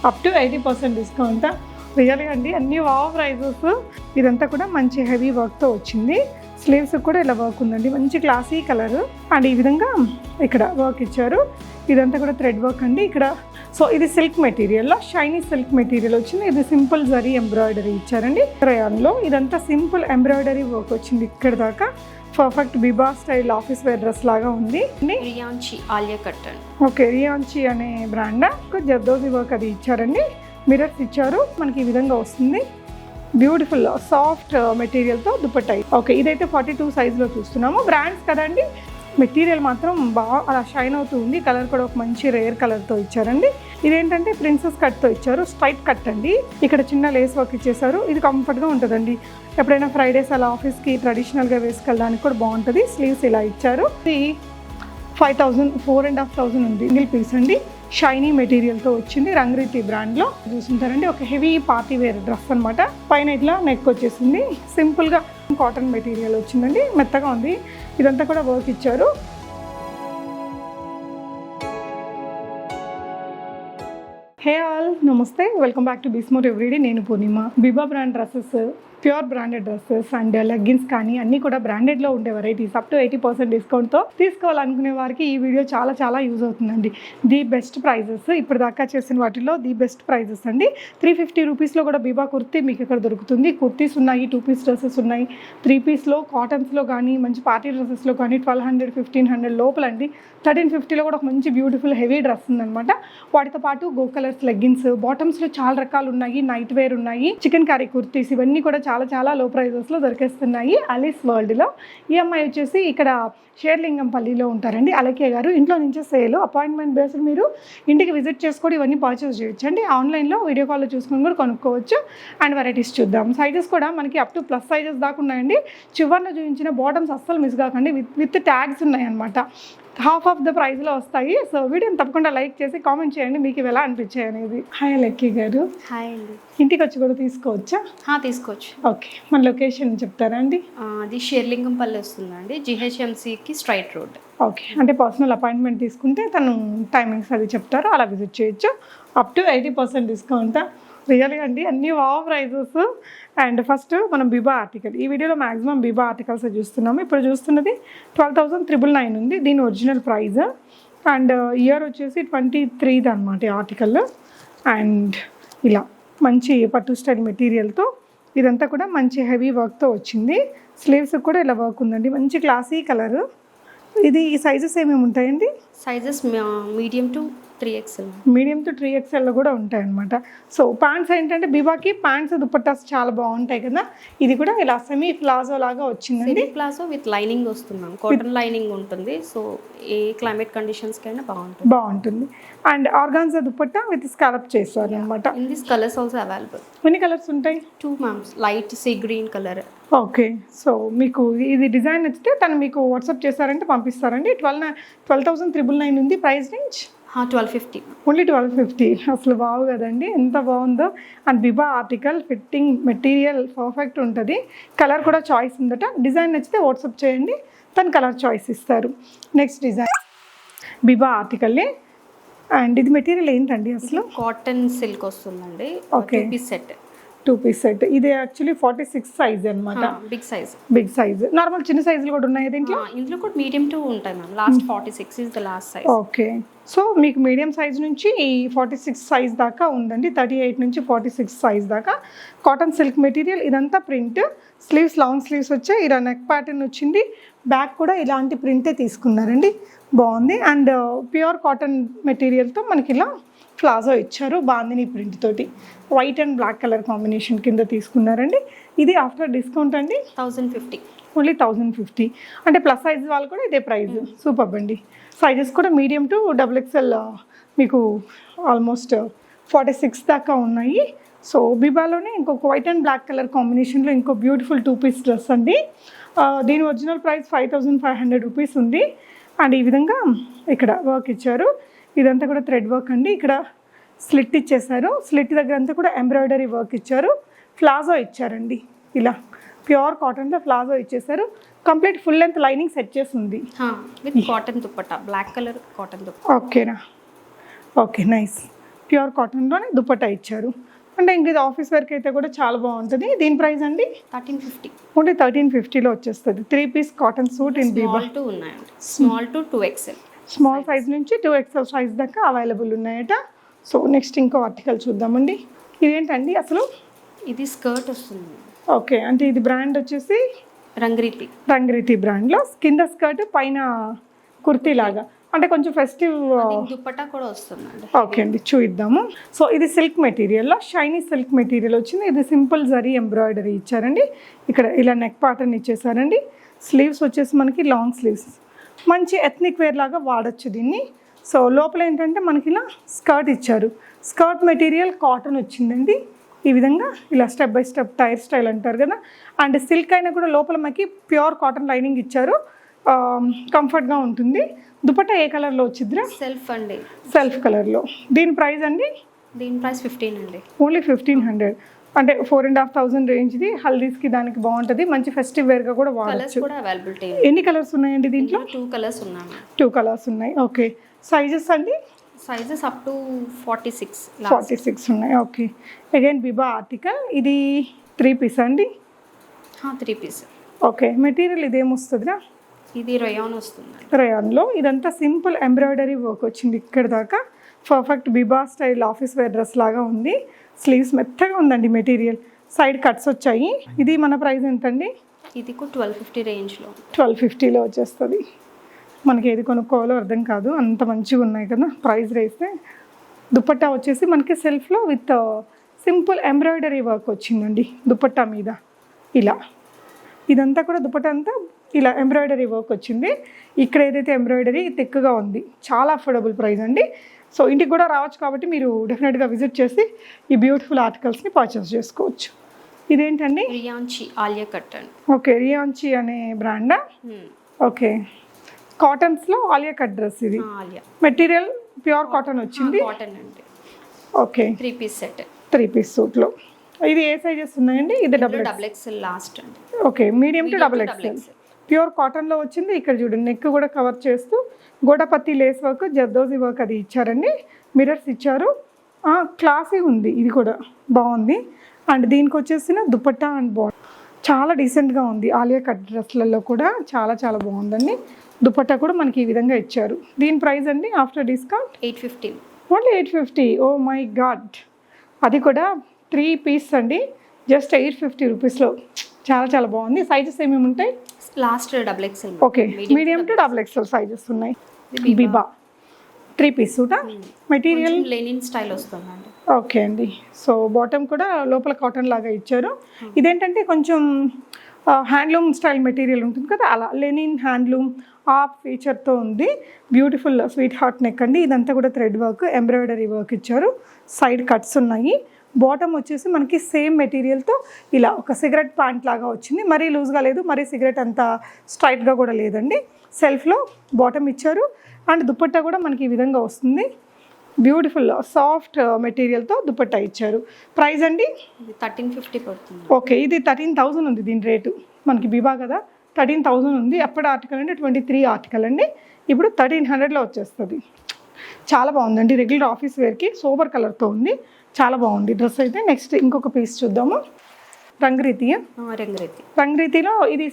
Up to 80% discount. రియల్గా అండి అన్ని వావ్ ప్రైజెస్. ఇదంతా కూడా మంచి హెవీ వర్క్తో వచ్చింది. స్లీవ్స్ కూడా ఇలా వర్క్ ఉందండి, మంచి క్లాసీ కలర్. అండ్ ఈ విధంగా ఇక్కడ వర్క్ ఇచ్చారు. ఇదంతా కూడా థ్రెడ్ వర్క్ అండి ఇక్కడ. సో ఇది సిల్క్ మెటీరియల్లో షైనీ సిల్క్ మెటీరియల్ వచ్చింది. ఇది సింపుల్ జరీ ఎంబ్రాయిడరీ ఇచ్చారండి క్రయాన్లో. ఇదంతా సింపుల్ ఎంబ్రాయిడరీ వర్క్ వచ్చింది ఇక్కడ దాకా. Perfect Biba style office wear dress లాగా ఉంది. రియాన్షి ఆలియా కట్. ఓకే, రియాన్షి అనే బ్రాండ్. జర్దోజీ వర్క్ అది ఇచ్చారండి. మిరర్స్ ఇచ్చారు. మనకి ఈ విధంగా వస్తుంది. బ్యూటిఫుల్ సాఫ్ట్ మెటీరియల్తో దుపట్టా. ఓకే, ఇదైతే 42 సైజులో చూస్తున్నాము. బ్రాండ్స్ కదండి. మెటీరియల్ మాత్రం బాగా అలా షైన్ అవుతూ ఉంది. కలర్ కూడా ఒక మంచి రేర్ కలర్తో ఇచ్చారండి. ఇదేంటంటే ప్రిన్సెస్ కట్తో ఇచ్చారు. స్ట్రైట్ కట్ అండి. ఇక్కడ చిన్న లేస్ వర్క్ ఇచ్చేసారు. ఇది కంఫర్ట్గా ఉంటుందండి. ఎప్పుడైనా ఫ్రైడేస్ అలా ఆఫీస్కి ట్రెడిషనల్గా వేసుకెళ్ళడానికి కూడా బాగుంటుంది. స్లీవ్స్ ఇలా ఇచ్చారు. ఇది 5000, 4500 ఉంది. సింగిల్ పీస్ అండి. షైనీ మెటీరియల్తో వచ్చింది. రంగ్రీతి బ్రాండ్లో చూసుంటారండి. ఒక హెవీ పార్టీ వేర్ డ్రెస్ అనమాట. పైన ఇట్లా నెక్ వచ్చేసింది. సింపుల్గా కాటన్ మెటీరియల్ వచ్చిందండి. మెత్తగా ఉంది. ఇదంతా కూడా వర్క్ ఇచ్చారు. హే ఆల్, నమస్తే, వెల్కమ్ బ్యాక్ టు బిస్మోర్ ఎవ్రీడే. నేను Purnima. Biba brand dresses, pure branded dresses and leggings కానీ అన్నీ కూడా బ్రాండెడ్లో ఉండే వెరైటీస్ అప్ టు 80% డిస్కౌంట్తో తీసుకోవాలనుకునే వారికి ఈ వీడియో చాలా చాలా యూజ్ అవుతుందండి. ది బెస్ట్ ప్రైజెస్, ఇప్పుడు దాకా చేసిన వాటిలో ది బెస్ట్ ప్రైజెస్ అండి. 350 రూపీస్లో కూడా బిబా కుర్తీ మీకు ఇక్కడ దొరుకుతుంది. కుర్తీస్ ఉన్నాయి, 2 పీస్ డ్రెస్సెస్ ఉన్నాయి. 3 పీస్లో కాటన్స్లో కానీ మంచి పార్టీ డ్రెస్సెస్లో కానీ 1200, 1500 లోపల అండి. 1350లో కూడా ఒక మంచి బ్యూటిఫుల్ హెవీ డ్రెస్ ఉందన్నమాట. వాటితో పాటు గో కలర్స్ లెగ్గిన్స్, బాటమ్స్లో చాలా రకాలు ఉన్నాయి. నైట్ వేర్ ఉన్నాయి. చికెన్ కర్రీ కుర్తీస్, ఇవన్నీ కూడా చాలా చాలా లో ప్రైజెస్లో దొరికేస్తున్నాయి అలీస్ వరల్డ్లో. ఈ అమ్మాయి వచ్చేసి ఇక్కడ షేర్లింగంపల్లిలో ఉంటారండి. అలకే గారు. ఇంట్లో నుంచే సేల్, అపాయింట్మెంట్ బేస్డ్ మీరు ఇంటికి విజిట్ చేసుకొని ఇవన్నీ పర్చేస్ చేయొచ్చు అండి. ఆన్లైన్లో వీడియో కాల్లో చూసుకొని కూడా కొనుక్కోవచ్చు. అండ్ వెరైటీస్ చూద్దాం. సైజెస్ కూడా మనకి అప్ టు ప్లస్ సైజెస్ దాకా ఉన్నాయండి. చివరిలో చూపించిన బాటమ్స్ అస్సలు మిస్ కాకండి. విత్ ట్యాగ్స్ ఉన్నాయన్నమాట. హాఫ్ ఆఫ్ ద ప్రైస్లో వస్తాయి. సో వీడియోని తప్పకుండా లైక్ చేసి కామెంట్ చేయండి మీకు ఇవి ఎలా అనిపించాయి అనేది. హాయ్ లక్కీ గారు. హాయ్ అండి. ఇంటికి వచ్చి కూడా తీసుకోవచ్చా? తీసుకోవచ్చు. ఓకే, మన లొకేషన్ చెప్తారా అండి? అది షేర్లింగంపల్లి వస్తుందండి, జిహెచ్ఎంసీకి స్ట్రైట్ రోడ్. ఓకే, అంటే పర్సనల్ అపాయింట్మెంట్ తీసుకుంటే తను టైమింగ్స్ అది చెప్తారు, అలా విజిట్ చేయొచ్చు. Up to 80% discount. రియల్గా అండి అన్ని వావ్ ప్రైజెస్. అండ్ ఫస్ట్ మనం బిబా ఆర్టికల్, ఈ వీడియోలో మ్యాక్సిమం బిబా ఆర్టికల్స్ చూస్తున్నాము. ఇప్పుడు చూస్తున్నది 12,999 ఉంది దీని ఒరిజినల్ ప్రైస్. అండ్ ఇయర్ వచ్చేసి 23 అనమాట ఈ ఆర్టికల్. అండ్ ఇలా మంచి పట్టు స్టైల్ మెటీరియల్తో ఇదంతా కూడా మంచి హెవీ వర్క్తో వచ్చింది. స్లీవ్స్ కూడా ఇలా వర్క్ ఉందండి, మంచి క్లాసీ కలర్. ఇది ఈ సైజెస్ ఏమేమి ఉంటాయండి? Sizes medium to 3XL. Medium to 3XL కూడా ఉంటాయి అనమాట. సో ప్యాంట్స్ ఏంటంటే బిబాకి ప్యాంట్స్ దుపట్టాస్ చాలా బాగుంటాయి కదా. ఇది కూడా ఇలా సెమీ ప్లాజో లాగా వచ్చిందండి. సెమీ ప్లాజో విత్ లైనింగ్ వస్తున్నాం, కాటన్ లైనింగ్ ఉంటుంది. సో ఏ క్లైమేట్ కండిషన్స్కైనా బాగుంటుంది. And organza dupatta with scallop చేస్తారు అనమాట. In this colours also available. ఎన్ని కలర్స్ ఉంటాయి? 2 ma'ams. Light sea green colour. Okay, so మీకు ఇది డిజైన్ నచ్చితే తను మీకు వాట్సాప్ చేస్తారంటే పంపిస్తారండి. 12,999 ఉంది ప్రైస్ రేంజ్. 1250. ఓన్లీ 1250. అసలు బాగు కదండి, ఎంత బాగుందో. And Biba article fitting material perfect ఉంటుంది. కలర్ కూడా చాయిస్ ఉందట. డిజైన్ నచ్చితే వాట్సాప్ చేయండి, తను కలర్ చాయిస్ ఇస్తారు. నెక్స్ట్ డిజైన్ బిబా ఆర్టికల్లే. అండ్ ఇది మెటీరియల్ ఏంటండి అసలు? కాటన్ సిల్క్ వస్తుందండి. Okay, 2 piece set. 2 piece set. ఇది యాక్చువల్లీ 46 సైజ్ అనమాట. Big size. నార్మల్ చిన్న సైజులు కూడా ఉన్నాయి దీంట్లో. ఇందులో కూడా మీడియం టు ఉంటాయి ma'am. Last 46 is the last size. Okay, so మీకు మీడియం సైజ్ నుంచి 46 సైజ్ దాకా ఉందండి. 38 నుంచి 46 సైజ్ దాకా కాటన్ సిల్క్ మెటీరియల్. ఇదంతా ప్రింట్. స్లీవ్స్ లాంగ్ స్లీవ్స్ వచ్చాయి. ఇలా నెక్ ప్యాటర్న్ వచ్చింది. బ్యాక్ కూడా ఇలాంటి ప్రింటే తీసుకున్నారండి, బాగుంది. అండ్ ప్యూర్ కాటన్ మెటీరియల్తో మనకి ఇలా ప్లాజో ఇచ్చారు బాందిని ప్రింట్ తోటి. White and black colour combination కింద తీసుకున్నారండి. ఇది ఆఫ్టర్ డిస్కౌంట్ అండి 1050. ఓన్లీ 1050. అంటే ప్లస్ సైజ్ వాళ్ళు కూడా ఇదే ప్రైస్. సూపర్ అండి. సైజెస్ కూడా మీడియం టు XXL మీకు ఆల్మోస్ట్ 46 దాకా ఉన్నాయి. సో బిబాలోనే ఇంకొక వైట్ అండ్ బ్లాక్ కలర్ కాంబినేషన్లో ఇంకో బ్యూటిఫుల్ 2 పీస్ డ్రెస్ అండి. దీని ఒరిజినల్ ప్రైస్ 5500 రూపీస్ ఉంది. అండ్ ఈ విధంగా ఇక్కడ వర్క్ ఇచ్చారు. ఇదంతా కూడా థ్రెడ్ వర్క్ అండి. ఇక్కడ స్లిట్ ఇచ్చేసారు. స్లిట్ దగ్గర అంతా కూడా ఎంబ్రాయిడరీ వర్క్ ఇచ్చారు. ప్లాజో ఇచ్చారండి. ఇలా ప్యూర్ కాటన్లో ప్లాజో ఇచ్చేసారు. Complete full length lining set చేసి ఉంది with cotton dupatta, black colour cotton dupatta. ఓకేనా? Okay, nice. ప్యూర్ కాటన్లోనే దుపట్టా ఇచ్చారు. అంటే ఇంక ఇది ఆఫీస్ వేర్కి అయితే కూడా చాలా బాగుంటుంది. దీని ప్రైస్ అండి 1350. ఓన్లీ 1350లో వచ్చేస్తుంది. 3 piece cotton suit in Biba. Small to ఉన్నాయండి, small to 2XL. Small size నుంచి 2XL సైజ్ దాకా అవైలబుల్ ఉన్నాయట. సో నెక్స్ట్ ఇంకో ఆర్టికల్ చూద్దామండి. ఇదేంటండి అసలు? ఇది స్కర్ట్ వస్తుంది. ఓకే, అంటే ఇది బ్రాండ్ వచ్చేసి రంగ్రీతి బ్రాండ్లో కింద స్కర్ట్ పైన కుర్తీ లాగా, అంటే కొంచెం ఫెస్టివ్. దుపట్టా కూడా వస్తుందండి. ఓకే అండి, చూద్దాము. సో ఇది సిల్క్ మెటీరియల్లో షైనీ సిల్క్ మెటీరియల్ వచ్చింది. ఇది సింపుల్ జరీ ఎంబ్రాయిడరీ ఇచ్చారండి. ఇక్కడ ఇలా నెక్ పాటర్న్ ఇచ్చేసారండి. స్లీవ్స్ వచ్చేసి మనకి లాంగ్ స్లీవ్స్, మంచి ఎథ్నిక్ వేర్ లాగా వాడచ్చు దీన్ని. సో లోపల ఏంటంటే మనకి ఇలా స్కర్ట్ ఇచ్చారు. స్కర్ట్ మెటీరియల్ కాటన్ వచ్చిందండి. ఈ విధంగా ఇలా step by step tier style అంటారు కదా. అండ్ సిల్క్ అయినా కూడా లోపల మనకి ప్యూర్ కాటన్ లైనింగ్ ఇచ్చారు. కంఫర్ట్గా ఉంటుంది. దుపట్టా ఏ కలర్లో వచ్చిందిరా? సెల్ఫ్ అండి, సెల్ఫ్ కలర్లో. దీని ప్రైస్ అండి? దీని ప్రైస్ 15 అండి. ఓన్లీ 1500, అంటే 4500 రేంజ్ది. హల్దీస్కి దానికి బాగుంటుంది. మంచి ఫెస్టివ్ వేర్గా కూడా వాడచ్చు. కూడా అవైలబిలిటీ. ఎన్ని కలర్స్ ఉన్నాయండి దీంట్లో? 2 కలర్స్ ఉన్నాయి. 2 కలర్స్ ఉన్నాయి. ఓకే, సైజెస్ అండి? సైజెస్ అప్ టు 46 ఉన్నాయి. Okay, again Biba article. ఇది 3 పీస్ అండి? 3 పీస్. Okay, material ఇదేమొస్తుందిరా? ఇది రయాన్ వస్తుంది. రయాన్లో ఇదంతా సింపుల్ ఎంబ్రాయిడరీ వర్క్ వచ్చింది ఇక్కడ దాకా. Perfect Biba style office wear dress లాగా ఉంది. స్లీవ్స్ మెత్తగా ఉందండి మెటీరియల్. సైడ్ కట్స్ వచ్చాయి. ఇది మన ప్రైస్ ఎంతండి? ఇది 1250 రేంజ్లో. 1250లో వచ్చేస్తుంది. మనకి ఏది కొనుక్కోవాలో అర్థం కాదు, అంత మంచిగా ఉన్నాయి కదా ప్రైస్ రేస్తే. దుపట్టా వచ్చేసి మనకి సెల్ఫ్లో విత్ సింపుల్ ఎంబ్రాయిడరీ వర్క్ వచ్చిందండి దుపట్టా మీద. ఇలా ఇదంతా కూడా దుపట్టా అంతా ఇలా ఎంబ్రాయిడరీ వర్క్ వచ్చింది. ఇక్కడ ఏదైతే ఎంబ్రాయిడరీ థిక్గా ఉంది. చాలా అఫోర్డబుల్ ప్రైస్ అండి. సో ఇంటికి కూడా రావచ్చు కాబట్టి మీరు డెఫినెట్గా విజిట్ చేసి ఈ బ్యూటిఫుల్ ఆర్టికల్స్ని పర్చేస్ చేసుకోవచ్చు. ఇదేంటండి? రియాన్చి ఆలియా కట్ అండి. ఓకే, రియాన్చి అనే బ్రాండా? ఓకే, కాటన్స్లో ఆలియా కట్ డ్రెస్. ఇది మెటీరియల్ ప్యూర్ కాటన్ వచ్చింది. కాటన్ అండి. Okay, 3 piece set. 3 పీస్ సూట్లో. ఇది ఏ సైజెస్ ఉన్నాయండి? ఇది XXL లాస్ట్ అండి. Okay, medium to XXL. Pure కాటన్లో వచ్చింది. ఇక్కడ చూడండి, నెక్ కూడా కవర్ చేస్తూ గోడపత్తి లేస్ వర్క్, జర్దోజీ వర్క్ అది ఇచ్చారండి. మిరర్స్ ఇచ్చారు. క్లాసీ ఉంది, ఇది కూడా బాగుంది. అండ్ దీనికి వచ్చేసిన దుపట్టా అండ్ బాడీ చాలా డీసెంట్గా ఉంది. ఆలియా కట్ డ్రెస్లలో కూడా చాలా చాలా బాగుందండి. దుపట్టా కూడా మనకి ఈ విధంగా ఇచ్చారు. దీని ప్రైస్ అండి after discount? 850. Only 850. Oh my god, అది కూడా 3 పీస్ అండి, జస్ట్ 850 రూపీస్లో. చాలా చాలా బాగుంది. సైజెస్ ఏమేమి ఉంటాయి? Last XXL. Okay, medium to XXL sizes ఉన్నాయి. బిబా 3 పీస్ సూటా? మెటీరియల్ లెనిన్ స్టైల్ వస్తుందండి. ఓకే అండి. సో బాటమ్ కూడా లోపల కాటన్ లాగా ఇచ్చారు. ఇదేంటంటే కొంచెం హ్యాండ్లూమ్ స్టైల్ మెటీరియల్ ఉంటుంది కదా, అలా లెనిన్ హ్యాండ్లూమ్ ఆ ఫీచర్తో ఉంది. బ్యూటిఫుల్ స్వీట్ హార్ట్ నెక్ అండి. ఇదంతా కూడా థ్రెడ్ వర్క్, ఎంబ్రాయిడరీ వర్క్ ఇచ్చారు. సైడ్ కట్స్ ఉన్నాయి. బాటమ్ వచ్చేసి మనకి సేమ్ మెటీరియల్తో ఇలా ఒక సిగరెట్ ప్యాంట్ లాగా వచ్చింది. మరీ లూజ్గా లేదు, మరీ సిగరెట్ అంత స్ట్రైట్గా కూడా లేదండి. సెల్ఫ్లో బాటమ్ ఇచ్చారు. అండ్ దుపట్టా కూడా మనకి ఈ విధంగా వస్తుంది. బ్యూటిఫుల్ సాఫ్ట్ మెటీరియల్తో దుపట్టా ఇచ్చారు. ప్రైస్ అండి? 1350 పడుతుంది. ఓకే, ఇది 13,000 ఉంది దీని రేటు. మనకి బిబా కదా, 13,000 ఉంది. అప్పుడు ఆర్టికల్ అంటే 23 ఆర్టికల్ అండి. ఇప్పుడు 1300లో వచ్చేస్తుంది. చాలా బాగుందండి. రెగ్యులర్ ఆఫీస్ వేర్కి సోబర్ కలర్తో ఉంది. చాలా బాగుంది డ్రెస్ అయితే. నెక్స్ట్ ఇంకొక పీస్ చూద్దాము. రంగ్రీతి. రంగ్రీతిలో ఇది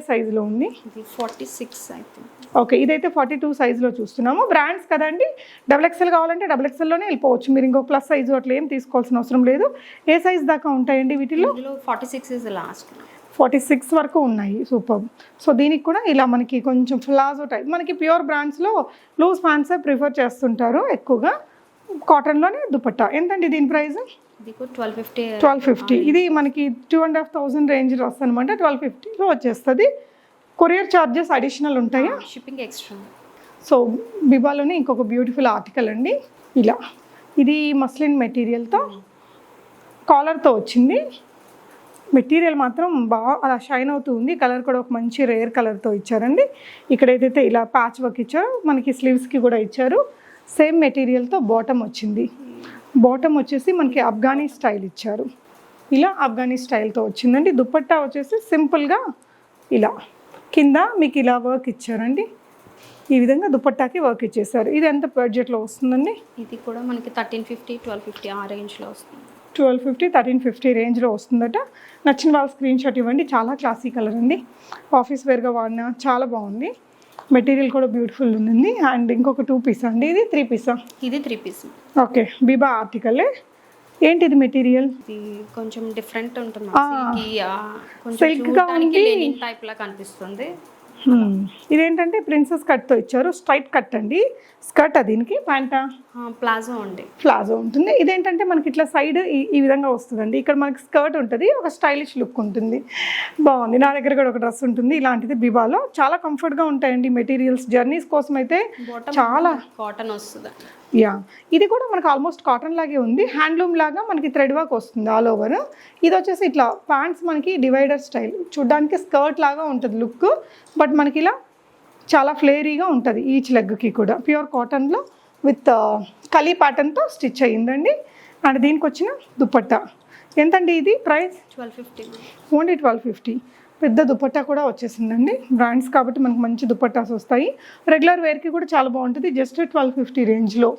సైజులో ఉంది. 46 అయితే. ఓకే, ఇదైతే 42 సైజులో చూస్తున్నాము. బ్రాండ్స్ కదండి, XXL కావాలంటే XXLలోనే వెళ్ళిపోవచ్చు. మీరు ఇంకో ప్లస్ సైజు అట్లా ఏం తీసుకోవాల్సిన అవసరం లేదు. ఏ సైజ్ దాకా ఉంటాయండి వీటిలో? 46 ఇస్ లాస్ట్. 46 వరకు ఉన్నాయి. సూపర్. సో దీనికి కూడా ఇలా మనకి కొంచెం ప్లాజో టైప్, మనకి ప్యూర్ బ్రాండ్స్లో లూజ్ ప్యాంట్సే ప్రిఫర్ చేస్తుంటారు ఎక్కువగా. కాటన్లోనే దుపట్టా. ఎంతండి దీని ప్రైస్? 1250. ఇది మనకి 2,500 రేంజ్ డ్రెస్ అనమాట. 1250లో వచ్చేస్తుంది. కొరియర్ ఛార్జెస్ అడిషనల్ ఉంటాయా? Shipping extra. సో బిబాలోనే ఇంకొక బ్యూటిఫుల్ ఆర్టికల్ అండి. ఇలా ఇది మస్లిన్ మెటీరియల్తో కాలర్తో వచ్చింది. మెటీరియల్ మాత్రం బాగా అలా షైన్ అవుతూ ఉంది. కలర్ కూడా ఒక మంచి రేర్ కలర్తో ఇచ్చారండి. ఇక్కడ ఏదైతే ఇలా ప్యాచ్ వర్క్ ఇచ్చారో మనకి స్లీవ్స్కి కూడా ఇచ్చారు. సేమ్ మెటీరియల్తో బాటమ్ వచ్చింది. బాటమ్ వచ్చేసి మనకి ఆఫ్ఘనీ స్టైల్ ఇచ్చారు. ఇలా ఆఫ్ఘనీ స్టైల్తో వచ్చిందండి. దుపట్టా వచ్చేసి సింపుల్గా ఇలా కింద మీకు ఇలా వర్క్ ఇచ్చారండి. ఈ విధంగా దుపట్టాకి వర్క్ ఇచ్చేసారు. ఇది ఎంత బడ్జెట్లో వస్తుందండి? ఇది కూడా మనకి 1350, 1250 ఆ రేంజ్లో వస్తుంది. 1250, 1350 రేంజ్లో వస్తుందట. నచ్చిన వాళ్ళ స్క్రీన్ షాట్ ఇవ్వండి. చాలా క్లాసీ కలర్ అండి, ఆఫీస్ వేర్గా వాడినా చాలా బాగుంది. మెటీరియల్ కూడా బ్యూటిఫుల్ ఉంది. అండ్ ఇంకొక 2 పీస్ అండి, ఇది 3 పీసా? ఇది 3 పీస్. ఓకే, బీబా ఆర్టికలే. ఏంటిది మెటీరియల్? ఇది కొంచెం డిఫరెంట్ ఉంటుంది, కొంచెం సిల్క్గా చూడడానికి లెనిన్ టైప్ లా కనిపిస్తుంది. ఇదేంటంటే ప్రిన్సెస్ కట్తో ఇచ్చారు, స్ట్రైట్ కట్ అండి. స్కర్ట్ దీనికి ప్యాంటా? ప్లాజో అండి. ప్లాజో ఉంటుంది. ఇదేంటంటే మనకి ఇట్లా సైడ్ ఈ విధంగా వస్తుందండి. ఇక్కడ మనకి స్కర్ట్ ఉంటుంది, ఒక స్టైలిష్ లుక్ ఉంటుంది, బాగుంది. నా దగ్గర కూడా ఒక డ్రెస్ ఉంటుంది ఇలాంటిది బిబాలో. చాలా కంఫర్ట్గా ఉంటాయండి మెటీరియల్స్. జర్నీస్ కోసం అయితే చాలా కాటన్ వస్తుంది. యా, ఇది కూడా మనకు ఆల్మోస్ట్ కాటన్ లాగే ఉంది. హ్యాండ్లూమ్ లాగా మనకి థ్రెడ్ వర్క్ వస్తుంది ఆల్ ఓవర్. ఇది వచ్చేసి ఇట్లా ప్యాంట్స్ మనకి డివైడర్ స్టైల్, చూడ్డానికి స్కర్ట్ లాగా ఉంటుంది లుక్, బట్ మనకి ఇలా చాలా ఫ్లేరీగా ఉంటుంది ఈచ్ లెగ్కి కూడా. ప్యూర్ కాటన్లో విత్ కలీ ప్యాటర్న్తో స్టిచ్ అయ్యిందండి. అండ్ దీనికి వచ్చిన దుపట్టా ఎంతండి ఇది ప్రైస్? 1250. ఓన్లీ 1250. పెద్ద దుపట్టా కూడా వచ్చేసిందండి. బ్రాండ్స్ కాబట్టి మనకు మంచి దుపట్టాస్ వస్తాయి. రెగ్యులర్ వేర్కి కూడా చాలా బాగుంటుంది, జస్ట్ 1250 రేంజ్లో.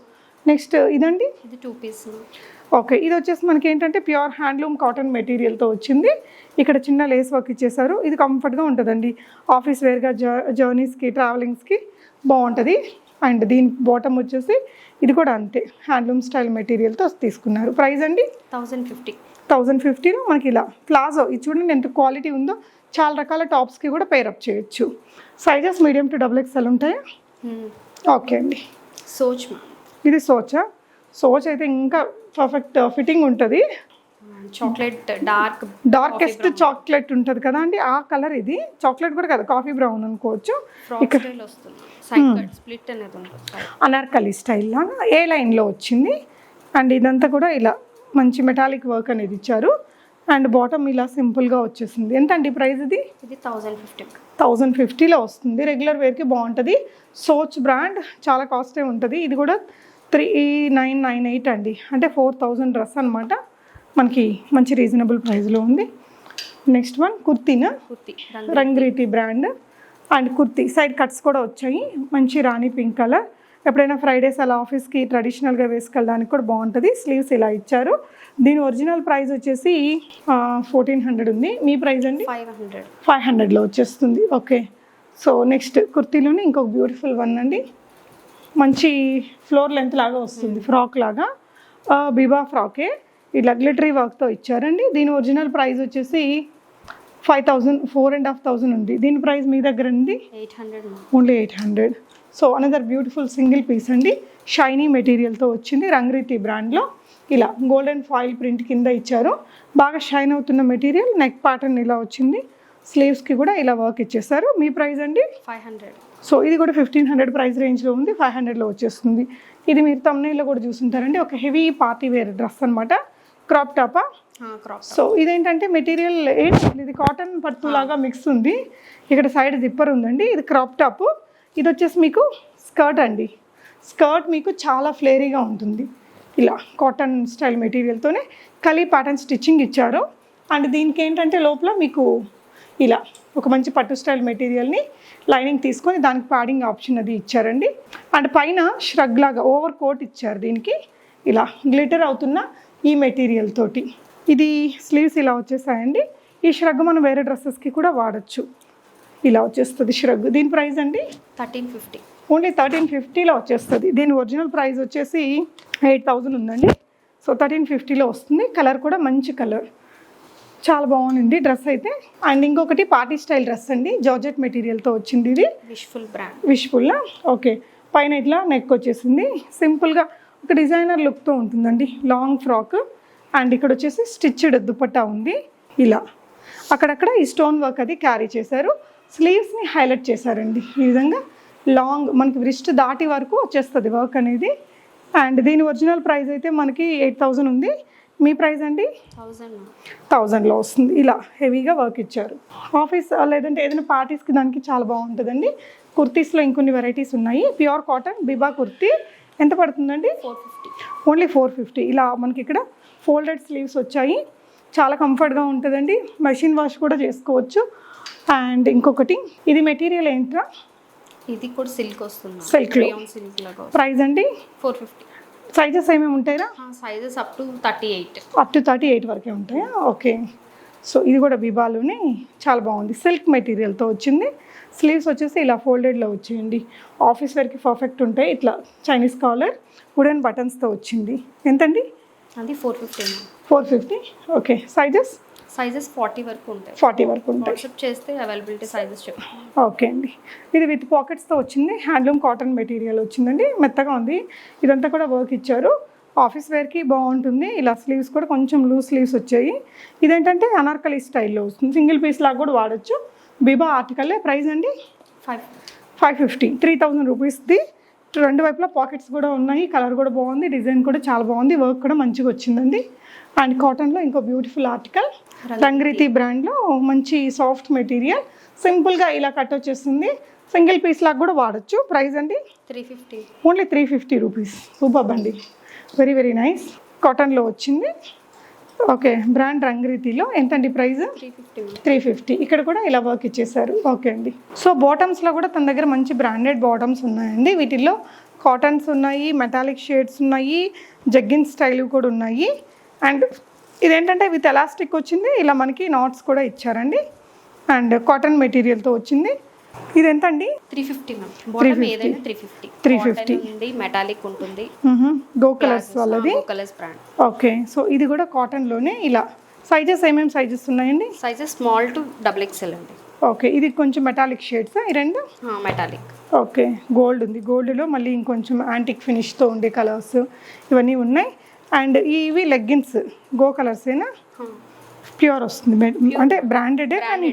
నెక్స్ట్ ఇదండి, ఇది 2 పీస్. ఓకే, ఇది వచ్చేసి మనకి ఏంటంటే ప్యూర్ హ్యాండ్లూమ్ కాటన్ మెటీరియల్తో వచ్చింది. ఇక్కడ చిన్న లేస్ వర్క్ ఇచ్చేసారు. ఇది కంఫర్ట్గా ఉంటుందండి, ఆఫీస్ వేర్గా జర్నీస్కి ట్రావెలింగ్స్కి బాగుంటుంది. అండ్ దీని బాటమ్ వచ్చేసి ఇది కూడా అంతే హ్యాండ్లూమ్ స్టైల్ మెటీరియల్తో తీసుకున్నారు. ప్రైస్ అండి 1050. 1050లో మనకి ఇలా ప్లాజో, ఇది చూడండి ఎంత క్వాలిటీ ఉందో. చాలా రకాల టాప్స్కి కూడా పేరప్ చేయొచ్చు. సైజెస్ మీడియం టు XXL ఉంటాయా? ఓకే అండి. సోచ్, ఇది సోచా? సోచ్ అయితే ఇంకా పర్ఫెక్ట్ ఫిట్టింగ్ ఉంటుంది. చాక్లెట్ డార్కెస్ట్ చాక్లెట్ ఉంటుంది కదా అండి, ఆ కలర్. ఇది చాక్లెట్ కూడా కదా, కాఫీ బ్రౌన్ అనుకోవచ్చు. స్ప్లిట్ అనేది ఉంటుంది, అనార్కలి స్టైల్ లాగా ఏ లైన్లో వచ్చింది. అండ్ ఇదంతా కూడా ఇలా మంచి మెటాలిక్ వర్క్ అనేది ఇచ్చారు. అండ్ బాటమ్ ఇలా సింపుల్గా వచ్చేసింది. ఎంత అండి ప్రైస్ ఇది? ఇది 1050. 1050లో వస్తుంది. రెగ్యులర్ వేర్కి బాగుంటుంది. సోచ్ బ్రాండ్, చాలా కాస్టే ఉంటుంది. ఇది కూడా 3998 అండి, అంటే 4000 డ్రెస్ అనమాట. మనకి మంచి రీజనబుల్ ప్రైస్లో ఉంది. నెక్స్ట్ వన్ కుర్తీనా, Rangriti brand. And kurti side cuts కూడా వచ్చాయి, మంచి రాణి పింక్ కలర్. ఎప్పుడైనా ఫ్రైడేస్ అలా ఆఫీస్కి ట్రెడిషనల్గా వేసుకెళ్ళడానికి కూడా బాగుంటుంది. స్లీవ్స్ ఇలా ఇచ్చారు. దీని ఒరిజినల్ ప్రైస్ వచ్చేసి 1400 ఉంది. మీ ప్రైస్ అండి? 500లో వచ్చేస్తుంది. ఓకే, సో నెక్స్ట్ కుర్తీలోనే ఇంకొక బ్యూటిఫుల్ వన్ అండి, మంచి ఫ్లోర్ లెంత్ లాగా వస్తుంది, ఫ్రాక్ లాగా. బిబా ఫ్రాకే, ఇట్లా గ్లిటరీ వర్క్తో ఇచ్చారండి. దీని ఒరిజినల్ ప్రైస్ వచ్చేసి 5000, 4,500 ఉంది. దీని ప్రైస్ మీ దగ్గర ఉంది 800. Only 800. So another beautiful single piece అండి, షైనీ మెటీరియల్తో వచ్చింది. రంగ్రీతి బ్రాండ్లో ఇలా గోల్డెన్ ఫాయిల్ ప్రింట్ కింద ఇచ్చారు. బాగా షైన్ అవుతున్న మెటీరియల్. నెక్ ప్యాటర్న్ ఇలా వచ్చింది, స్లీవ్స్కి కూడా ఇలా వర్క్ ఇచ్చేసారు. మీ ప్రైస్ అండి? 500. సో ఇది కూడా 1500 ప్రైస్ రేంజ్లో ఉంది, 500లో వచ్చేస్తుంది. ఇది మీరు తమ్నైల్లో కూడా చూసుంటారండి, ఒక హెవీ పార్టీ వేర్ డ్రెస్ అనమాట. క్రాప్ టాపా? సో ఇదేంటంటే మెటీరియల్ ఏంటి, ఇది కాటన్ పట్టు లాగా మిక్స్ ఉంది. ఇక్కడ సైడ్ జిప్పర్ ఉందండి. ఇది క్రాప్ టాప్. ఇది వచ్చేసి మీకు స్కర్ట్ అండి. స్కర్ట్ మీకు చాలా ఫ్లేరీగా ఉంటుంది, ఇలా కాటన్ స్టైల్ మెటీరియల్తోనే కలీ ప్యాటర్న్ స్టిచ్చింగ్ ఇచ్చారు. అండ్ దీనికి ఏంటంటే లోపల మీకు ఇలా ఒక మంచి పట్టు స్టైల్ మెటీరియల్ని లైనింగ్ తీసుకొని దానికి ప్యాడింగ్ ఆప్షన్ అది ఇచ్చారండి. అండ్ పైన ష్రగ్ లాగా ఓవర్ కోట్ ఇచ్చారు దీనికి, ఇలా గ్లిటర్ అవుతున్న ఈ మెటీరియల్ తోటి. ఇది స్లీవ్స్ ఇలా వచ్చేసాయండి. ఈ ష్రగ్ మనం వేరే డ్రెస్సెస్కి కూడా వాడచ్చు, ఇలా వచ్చేస్తుంది ష్రగ్. దీని ప్రైస్ అండి 1350. ఓన్లీ 1350లో వచ్చేస్తుంది. దీని ఒరిజినల్ ప్రైస్ వచ్చేసి 8000 ఉందండి. సో 1350లో వస్తుంది. కలర్ కూడా మంచి కలర్, చాలా బాగుంది డ్రెస్ అయితే. అండ్ ఇంకొకటి పార్టీ స్టైల్ డ్రెస్ అండి, జార్జెట్ మెటీరియల్తో వచ్చింది. ఇది విష్ఫుల్ బ్రాండ్. విష్ఫుల్లా? ఓకే, పైన ఇట్లా నెక్ వచ్చేసింది. సింపుల్గా ఒక డిజైనర్ లుక్తో ఉంటుందండి, లాంగ్ ఫ్రాక్. అండ్ ఇక్కడ వచ్చేసి స్టిచ్డ్ దుపట్టా ఉంది. ఇలా అక్కడక్కడ ఈ స్టోన్ వర్క్ అది క్యారీ చేశారు. స్లీవ్స్ని హైలైట్ చేశారండి ఈ విధంగా. లాంగ్ మనకి రిస్ట్ దాటి వరకు వచ్చేస్తుంది వర్క్ అనేది. అండ్ దీని ఒరిజినల్ ప్రైస్ అయితే మనకి 8000 ఉంది. మీ ప్రైస్ అండి? 1000లో వస్తుంది. ఇలా హెవీగా వర్క్ ఇచ్చారు. ఆఫీస్ లేదంటే ఏదైనా పార్టీస్కి దానికి చాలా బాగుంటుందండి. కుర్తీస్లో ఇంకొన్ని వెరైటీస్ ఉన్నాయి. ప్యూర్ కాటన్ బిబా కుర్తీ ఎంత పడుతుందండి? 450. ఓన్లీ 450. ఇలా మనకి ఇక్కడ ఫోల్డెడ్ స్లీవ్స్ వచ్చాయి, చాలా కంఫర్ట్గా ఉంటుందండి. మెషిన్ వాష్ కూడా చేసుకోవచ్చు. అండ్ ఇంకొకటి, ఇది మెటీరియల్ ఏంట్రా? ఇది కూడా సిల్క్ వస్తుంది, Silk లో. సిల్క్ లాగా ప్రైస్ అండి 450. సైజెస్ ఏమేమి ఉంటాయా? Sizes up to 38. Up to 38 వరకే ఉంటాయా? ఓకే. సో ఇది కూడా బిబాలోనే చాలా బాగుంది, సిల్క్ మెటీరియల్తో వచ్చింది. స్లీవ్స్ వచ్చేసి ఇలా ఫోల్డెడ్లో వచ్చేయండి, ఆఫీస్ వేర్కి పర్ఫెక్ట్ ఉంటాయి. ఇట్లా చైనీస్ కాలర్ వుడెన్ బటన్స్తో వచ్చింది. ఎంతండి? అది 450. 450. ఓకే. సైజెస్ 40 వరకు ఉంటాయి. 40 వరకు ఉంటాయి. వాట్సాప్ చేస్తే అవైలబిలిటీ సైజెస్ చెప్తాను. ఓకే అండి. ఇది విత్ పాకెట్స్తో వచ్చింది, హ్యాండ్లూమ్ కాటన్ మెటీరియల్ వచ్చిందండి, మెత్తగా ఉంది. ఇదంతా కూడా వర్క్ ఇచ్చారు, ఆఫీస్ వేర్కి బాగుంటుంది. ఇలా స్లీవ్స్ కూడా కొంచెం లూజ్ స్లీవ్స్ వచ్చాయి. ఇదేంటంటే అనార్కలి స్టైల్లో వస్తుంది, సింగిల్ పీస్ లాగా కూడా వాడచ్చు. బిబా ఆర్టికల్లే. ప్రైస్ అండి 550. 3000 రూపీస్ది. రెండు వైపులా పాకెట్స్ కూడా ఉన్నాయి, కలర్ కూడా బాగుంది, డిజైన్ కూడా చాలా బాగుంది, వర్క్ కూడా మంచిగా వచ్చిందండి. అండ్ కాటన్లో ఇంకో బ్యూటిఫుల్ ఆర్టికల్, రంగ్రీతి బ్రాండ్లో మంచి సాఫ్ట్ మెటీరియల్, సింపుల్గా ఇలా కట్ వచ్చేస్తుంది, సింగిల్ పీస్ లాగా కూడా వాడచ్చు. ప్రైస్ అండి 350. Only 350 rupees. సూపర్ అండి, వెరీ వెరీ నైస్. కాటన్లో వచ్చింది. ఓకే. బ్రాండ్ రంగ్రీతిలో ఎంతండి ప్రైస్? 350. ఇక్కడ కూడా ఇలా వర్క్ ఇచ్చేసారు. ఓకే అండి. సో బాటమ్స్లో కూడా తన దగ్గర మంచి బ్రాండెడ్ బాటమ్స్ ఉన్నాయండి. వీటిల్లో కాటన్స్ ఉన్నాయి, మెటాలిక్ షేడ్స్ ఉన్నాయి, జగ్గిన్ స్టైల్ కూడా ఉన్నాయి. అండ్ ఇదేంటంటే విత్ ఎలాస్టిక్ వచ్చింది, ఇలా మనకి నాట్స్ కూడా ఇచ్చారండి. అండ్ కాటన్ మెటీరియల్తో వచ్చింది. ఇది ఎంత అండి? 350 మ్యామ్. బాటమ్ ఏదైనా 350. 350 ఉంది, మెటాలిక్ ఉంటుంది. గో కలర్స్ వాళ్ళది. Colours brand. ఓకే. సో ఇది కూడా కాటన్లోనే ఇలా. సైజెస్ ఏమేమి సైజెస్ ఉన్నాయండి? సైజెస్ స్మాల్ టు XXL అండి. ఓకే. ఇది కొంచెం మెటాలిక్ షేడ్స్ ఈ రెండు. మెటాలిక్. ఓకే. గోల్డ్ ఉంది, గోల్డ్లో మళ్ళీ ఇంకొంచెం యాంటిక్ ఫినిష్తో ఉండే కలర్స్ ఇవన్నీ ఉన్నాయి. అండ్ ఇవి లెగ్గిన్స్ గో కలర్సేనా? ప్యూర్ వస్తుంది అంటే బ్రాండెడే కానీ.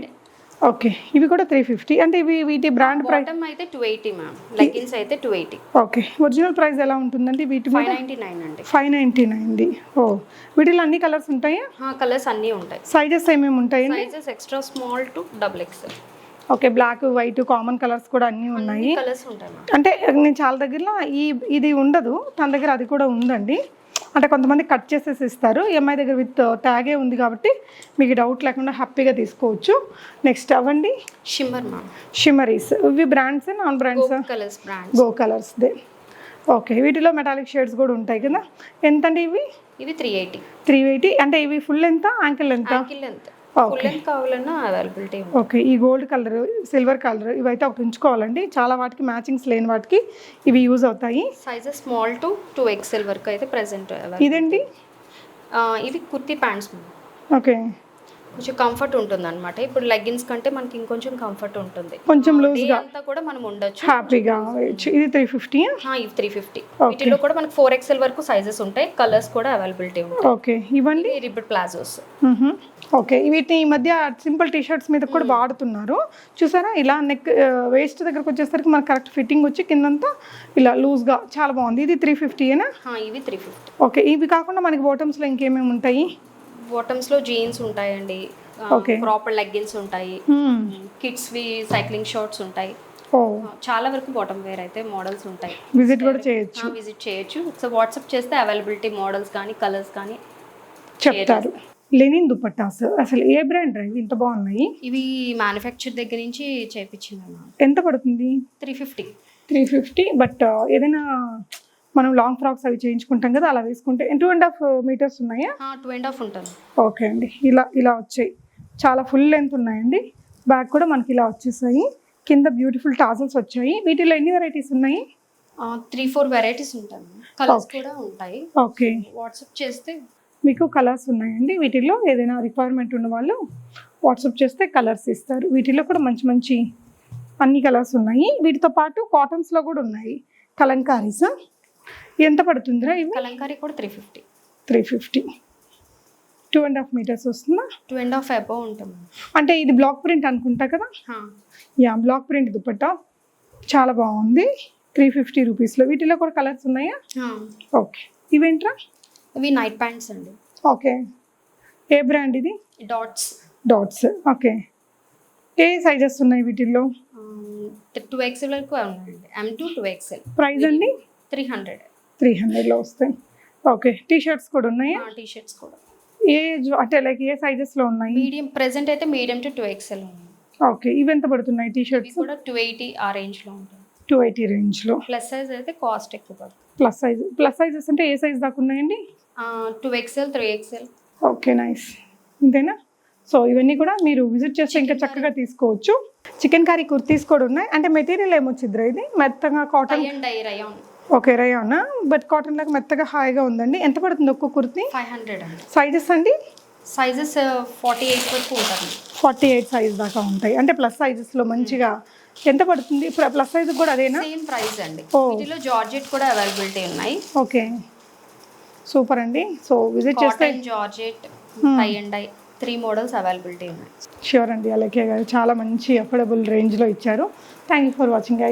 ఓకే. ఇవి కూడా 350. అంటే ఇవి వీటి బ్రాండ్ ప్రైస్ బాటమ్ అయితే 280 మ్యామ్, లెగ్గిన్స్ అయితే 280. ఓకే. ఒరిజినల్ ప్రైస్ ఎలా ఉంటుందండి వీటి? 599 అండి. 599. ఓ, వీటిలో అన్ని కలర్స్ ఉంటాయా? కలర్స్ అన్నీ ఉంటాయి. సైజెస్ ఏమేమి ఉంటాయండి? Sizes extra small to XXL. Okay. Black, white, common colours కూడా అన్నీ ఉన్నాయి. కలర్స్ ఉంటాయి మ్యామ్. అంటే నేను చాలా దగ్గరలో ఇది ఉండదు, తన దగ్గర అది కూడా ఉందండి. అంటే కొంతమంది కట్ చేసేసి ఇస్తారు, ఎంఐ దగ్గర విత్ ట్యాగే ఉంది కాబట్టి మీకు డౌట్ లేకుండా హ్యాపీగా తీసుకోవచ్చు. నెక్స్ట్ అవ్వండి షిమ్మర్ మ్యామ్. షిమ్మరీస్. ఇవి brands, non brands? Colours brands. Go కలర్స్దే. ఓకే. వీటిలో మెటాలిక్ షేడ్స్ కూడా ఉంటాయి కదా. ఎంతండి ఇవి? ఇవి 380. 380. అంటే ఇవి ఫుల్ ఎంత, యాంకిల్ ఎంత? Ankle length. ఫుల్ లెంత్ కావాలన్నా అవైలబిలిటీ ఉంది. ఓకే. ఈ గోల్డ్ కలర్, సిల్వర్ కలర్ ఇవైతే ఒకటి ఉంచుకోవాలండి, చాలా వాటికి మ్యాచింగ్స్ లేని వాటికి ఇవి యూజ్ అవుతాయి. సైజెస్ స్మాల్ టు 2XL వరకు అయితే ప్రెసెంట్. ఇదండి? ఇవి కుర్తీ ప్యాంట్స్. ఓకే. కొంచెం కంఫర్ట్ ఉంటుంది అనమాట. ఇప్పుడు లెగ్గిన్స్ కంటే మనకి ఇంకొంచెం కంఫర్ట్ ఉంటుంది, కొంచెం లూజ్గా అంతా కూడా మనం ఉండొచ్చు, హ్యాపీగా. ఇది 350. ఇవి 350. వీటిలో కూడా మనకి 4XL వరకు సైజెస్ ఉంటాయి, కలర్స్ కూడా అవైలబిలిటీ ఉంటాయి. ఓకే. ఇవన్నీ రిబ్బడ్ ప్లాజోస్. ఓకే. వీటిని ఈ మధ్య సింపుల్ టీషర్ట్స్ మీద కూడా వాడుతున్నారు చూసారా. ఇలా నెక్ వేస్ట్ దగ్గరకు వచ్చేసరికి మనకు కరెక్ట్ ఫిట్టింగ్ వచ్చి కిందంతా ఇలా లూజ్గా చాలా బాగుంది. ఇది 350ఏనా? ఇవి 350. ఓకే. ఇవి కాకుండా మనకి బాటమ్స్లో ఇంకేమేమి ఉంటాయి? బాటమ్స్ లో జీన్స్ ఉంటాయండి, ప్రాపర్ లెగ్గిన్స్ ఉంటాయి, కిడ్స్ వి సైక్లింగ్ షార్ట్స్ ఉంటాయి. చాలా వరకు బాటమ్ వేర్ అయితే మోడల్స్ ఉంటాయి. విజిట్ కూడా చేయొచ్చు. విజిట్ చేయొచ్చు. సో వాట్సాప్ చేస్తే అవైలబిలిటీ మోడల్స్ కానీ కలర్స్ కానీ చెప్తారు. లెనిన్ దుపట్టాస్ అసలు ఏ బ్రాండ్ ఇవి ఇంత బాగున్నాయి? ఇవి మ్యానుఫ్యాక్చర్ దగ్గర నుంచి చేయించినాను. ఎంత పడుతుంది? 350. 350. బట్ ఏదైనా మనం లాంగ్ ఫ్రాక్స్ అవి చేయించుకుంటాం కదా, అలా వేసుకుంటే 2.5 మీటర్స్ ఉన్నాయా? 2.5 ఉంటుంది. ఓకే అండి. ఇలా వచ్చాయి, చాలా ఫుల్ లెంత్ ఉన్నాయండి. బ్యాక్ కూడా మనకి ఇలా వచ్చేసాయి, కింద బ్యూటిఫుల్ టాజల్స్ వచ్చాయి. వీటిలో ఎన్ని వెరైటీస్ ఉన్నాయి? 3-4 వెరైటీస్ ఉంటాయి, కలర్స్ కూడా ఉంటాయి. ఓకే. వాట్సాప్ చేస్తే మీకు కలర్స్ ఉన్నాయండి. వీటిల్లో ఏదైనా రిక్వైర్మెంట్ ఉన్న వాళ్ళు వాట్సాప్ చేస్తే కలర్స్ ఇస్తారు. వీటిలో కూడా మంచి మంచి అన్ని కలర్స్ ఉన్నాయి. వీటితో పాటు కాటన్స్లో కూడా ఉన్నాయి కలంకారీస్. ఎంత పడుతుందిరా ఇవి? కలంకారీ కూడా 350. 350. 2.5 మీటర్స్ వస్తుందా? 2.5 అబౌవ్ ఉంటుంది. అంటే ఇది బ్లాక్ ప్రింట్ అనుకుంటా కదా. యా, బ్లాక్ ప్రింట్ దుపట్టా చాలా బాగుంది. 350 రూపీస్లో. వీటిలో కూడా కలర్స్ ఉన్నాయా? ఓకే. ఇవేంట్రా? ఇవి నైట్ ప్యాంట్స్ అండి. ఓకే. ఏ బ్రాండ్ ఇది? డాట్స్. ఓకే. ఏ సైజెస్ ఉన్నాయి వీటిల్లో? 2XL వరకు ఉన్నాయండి. M2 2XL. ప్రైస్ అండి? 300లో వస్తాయి. ఓకే. టీ షర్ట్స్ కూడా ఉన్నాయా? టీ షర్ట్స్ కూడా. ఏజ్ అంటే లైక్ ఏ సైజెస్లో ఉన్నాయి? మీడియం, ప్రెసెంట్ అయితే మీడియం టు 2XL ఉంది. ఓకే. ఇవి ఎంత పడుతున్నాయి టీ షర్ట్స్? కూడా 280 ఆ రేంజ్లో ఉంటుంది. 280 రేంజ్లో. ప్లస్ సైజ్ అయితే కాస్ట్ ఎక్కువ పడుతుంది. ప్లస్ సైజెస్ అంటే ఏ సైజ్ దాకా ఉన్నాయండి? 2XL 3XL. Okay, nice. ఇంతేనా? సో ఇవన్నీ కూడా మీరు విజిట్ చేస్తే ఇంకా చక్కగా తీసుకోవచ్చు. చికెన్ కర్రీ కుర్తీస్ కూడా ఉన్నాయి. అంటే మెటీరియల్ ఏమొచ్చిద్రా ఇది? మెత్తగా కాటన్. రయాన్. ఓకే, రయానా, బట్ కాటన్ లాగా మెత్తగా హాయిగా ఉందండి. ఎంత పడుతుంది ఒక్క కుర్తీ? 500 అండి. సైజెస్ అండి? సైజెస్ 48 వరకు ఉంటుంది. 48 సైజ్ దాకా ఉంటాయి. అంటే ప్లస్ సైజెస్లో మంచిగా ఎంత పడుతుంది? ప్లస్ సైజ్ కూడా అదేనా? సేమ్ ప్రైస్ అండి. వీటిలో జార్జెట్ కూడా అవైలబిలిటీ ఉన్నాయి. ఓకే, సూపర్ అండి. సో విజిట్ చేస్తే georgette, tie and dye 3 models availability ఉన్నాయి. ష్యూర్ అండి. అలాగే చాలా మంచి అఫోర్డబుల్ రేంజ్లో ఇచ్చారు. Thank you for watching guys.